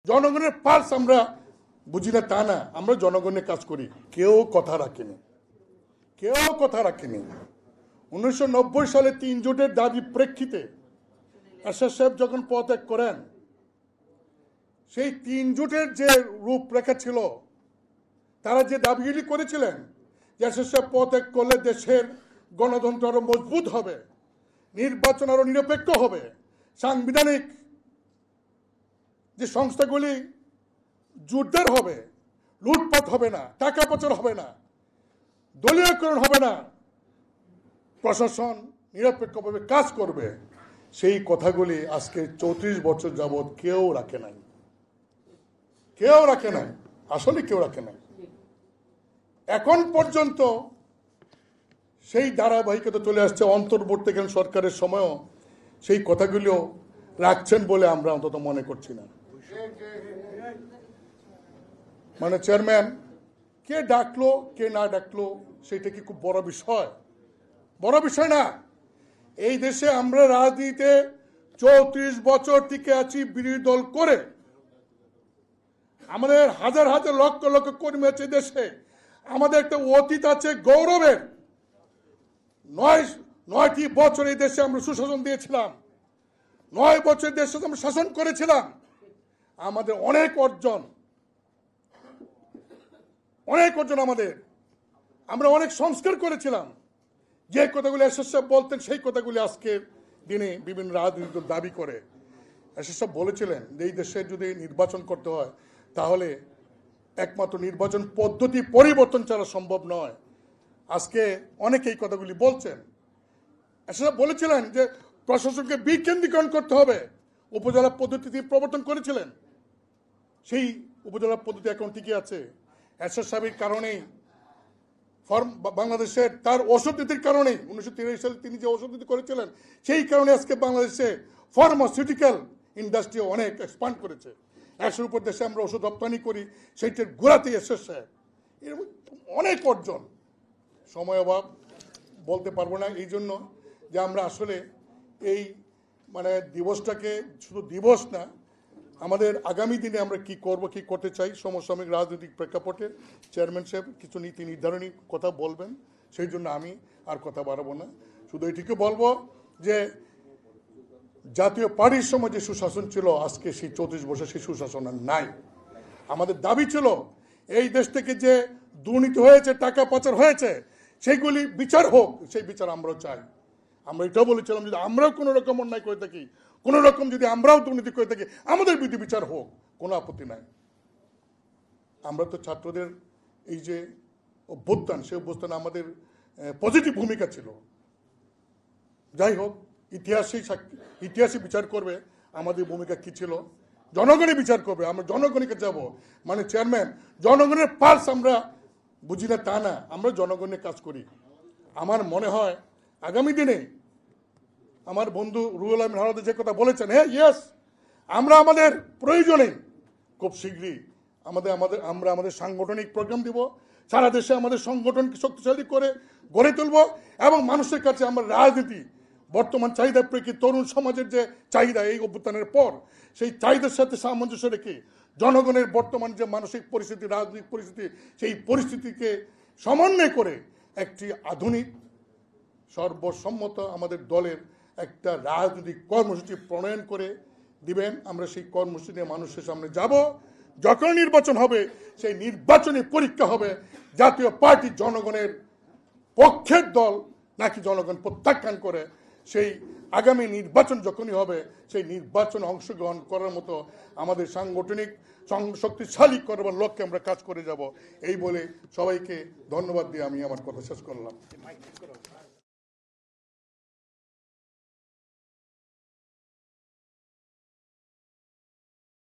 জনগণের পালস আমরা বুঝি না তা না, আমরা জনগণের কাজ করি। কেউ কথা রাখেনি, 1990 সালে 3 জোটের দাবি প্রেক্ষিতে এরশাদ সাহেব যখন পদত্যাগ করেন, সেই 3 জোটের যে রূপরেখা ছিল, তারা যে দাবিগুলি করেছিলেন যে এরশাদ সাহেব পদত্যাগ করলে দেশের গণতন্ত্র আরো মজবুত হবে, নির্বাচন আরো নিরপেক্ষ হবে, সাংবিধানিক যে সংস্থাগুলি জোরদার হবে, লুটপাট হবে না, টাকা পাচার হবে না, দলীয়করণ হবে না, প্রশাসন নিরপেক্ষভাবে কাজ করবে, সেই কথাগুলি আজকে 34 বছর যাবৎ কেউ রাখে নাই, আসলে কেউ রাখে নাই। এখন পর্যন্ত সেই ধারাবাহিকতা চলে আসছে। অন্তর্বর্তীকালীন সরকারের সময়ও সেই কথাগুলিও রাখছেন বলে আমরা অন্তত মনে করছি না। মানে চেয়ারম্যান কে ডাকলো কে না ডাকলো সেটা কি খুব বড় বিষয়? বড় বিষয় না। এই দেশে আমরা রাজনীতিতে 34 বছর টিকে আছি বিরোধী দল করে। আমাদের হাজার হাজার লক্ষ লক্ষ কর্মী আছে দেশে। আমাদের একটা অতীত আছে গৌরবের। 9টি বছর এই দেশে আমরা সুশাসন দিয়েছিলাম, 9 বছর দেশে আমরা শাসন করেছিলাম। আমাদের অনেক অর্জন আমাদের। আমরা অনেক সংস্কার করেছিলাম। যে কথাগুলি এরশাদ সাহেব বলতেন সেই কথাগুলি আজকে দিনে বিভিন্ন রাজনৈতিক দাবি করে। এরশাদ সাহেব বলেছিলেন যে এই দেশে যদি নির্বাচন করতে হয় তাহলে একমাত্র নির্বাচন পদ্ধতি পরিবর্তন ছাড়া সম্ভব নয়। আজকে অনেকে এই কথাগুলি বলছেন। এরশাদ সাহেব বলেছিলেন যে প্রশাসনকে বিকেন্দ্রীকরণ করতে হবে, উপজেলা পদ্ধতি প্রবর্তন করেছিলেন। সেই উপজেলা পদ্ধতি এখন ঠিকই আছে। এরশাদ সাহেবের কারণেই বাংলাদেশের তার ওষুধ নীতির কারণেই 1983 সালে তিনি যে ওষুধ নীতি করেছিলেন সেই কারণে আজকে বাংলাদেশে ফার্মাসিউটিক্যাল ইন্ডাস্ট্রি অনেক এক্সপান্ড করেছে। 100-এর উপর দেশে আমরা ওষুধ রপ্তানি করি, সেইটার গোড়াতেই এরশাদ সাহেব। এরকম অনেক অর্জন, সময় অভাব বলতে পারবো না। এই জন্য যে আমরা আসলে এই মানে দিবসটাকে শুধু দিবস না, আমাদের আগামী দিনে আমরা কি করব, কি করতে চাই, সমসাময়িক রাজনৈতিক প্রেক্ষাপটে চেয়ারম্যান সাহেব কিছু নীতি নির্ধারণী কথা বলবেন। সেই জন্য আমি আর কথা বাড়াবো না। শুধু এটিকে বলবো যে জাতীয় পার্টির সময় যে সুশাসন ছিল, আজকে সেই 34 বছর সেই সুশাসন আর নাই। আমাদের দাবি ছিল এই দেশ থেকে যে দুর্নীতি হয়েছে, টাকা পাচার হয়েছে, সেইগুলি বিচার হোক। সেই বিচার আমরাও চাই। আমরা এটাও বলেছিলাম যদি আমরাও কোনো রকম অন্যায় করে থাকি, কোন রকম যদি আমরাও দুর্নীতি করে থাকি, আমাদের বিধি বিচার হোক, কোনো আপত্তি নাই। আমরা তো ছাত্রদের এই যে অভ্যুত্থান, সেই অভ্যুত্থানে আমাদের পজিটিভ ভূমিকা ছিল। যাই হোক, ইতিহাসই বিচার করবে আমাদের ভূমিকা কি ছিল। জনগণই বিচার করবে, আমরা জনগণকে যাব। মানে চেয়ারম্যান, জনগণের পালস আমরা বুঝি না তা না, আমরা জনগণের কাজ করি। আমার মনে হয় আগামী দিনে আমার বন্ধু রুহুল আমিন হাওলাদার যে কথা বলেছেন, হ্যাঁ ইয়েস, আমরা আমাদের প্রয়োজনে খুব শীঘ্রই আমরা আমাদের সাংগঠনিক প্রোগ্রাম দিব। সারা দেশে আমাদের সংগঠনকে শক্তিশালী করে গড়ে তুলব এবং মানুষের কাছে আমরা রাজনীতি বর্তমান চাহিদা প্রেক্ষিতে তরুণ সমাজের যে চাহিদা এই অভ্যুত্থানের পর, সেই চাহিদার সাথে সামঞ্জস্য রেখে জনগণের বর্তমান যে মানসিক পরিস্থিতি, রাজনৈতিক পরিস্থিতি, সেই পরিস্থিতিকে সমন্বয় করে একটি আধুনিক সর্বসম্মত আমাদের দলের একটা রাজনৈতিক কর্মসূচি প্রণয়ন করে দিবেন। আমরা সেই কর্মসূচি নিয়ে মানুষের সামনে যাব। যখন নির্বাচন হবে, সেই নির্বাচনী পরীক্ষা হবে জাতীয় পার্টি জনগণের পক্ষের দল নাকি জনগণ প্রত্যাখ্যান করে। সেই আগামী নির্বাচন যখনই হবে, সেই নির্বাচনে অংশগ্রহণ করার মতো আমাদের সাংগঠনিক শক্তিশালী করবার লক্ষ্যে আমরা কাজ করে যাব। এই বলে সবাইকে ধন্যবাদ দিয়ে আমি আমার কথা শেষ করলাম।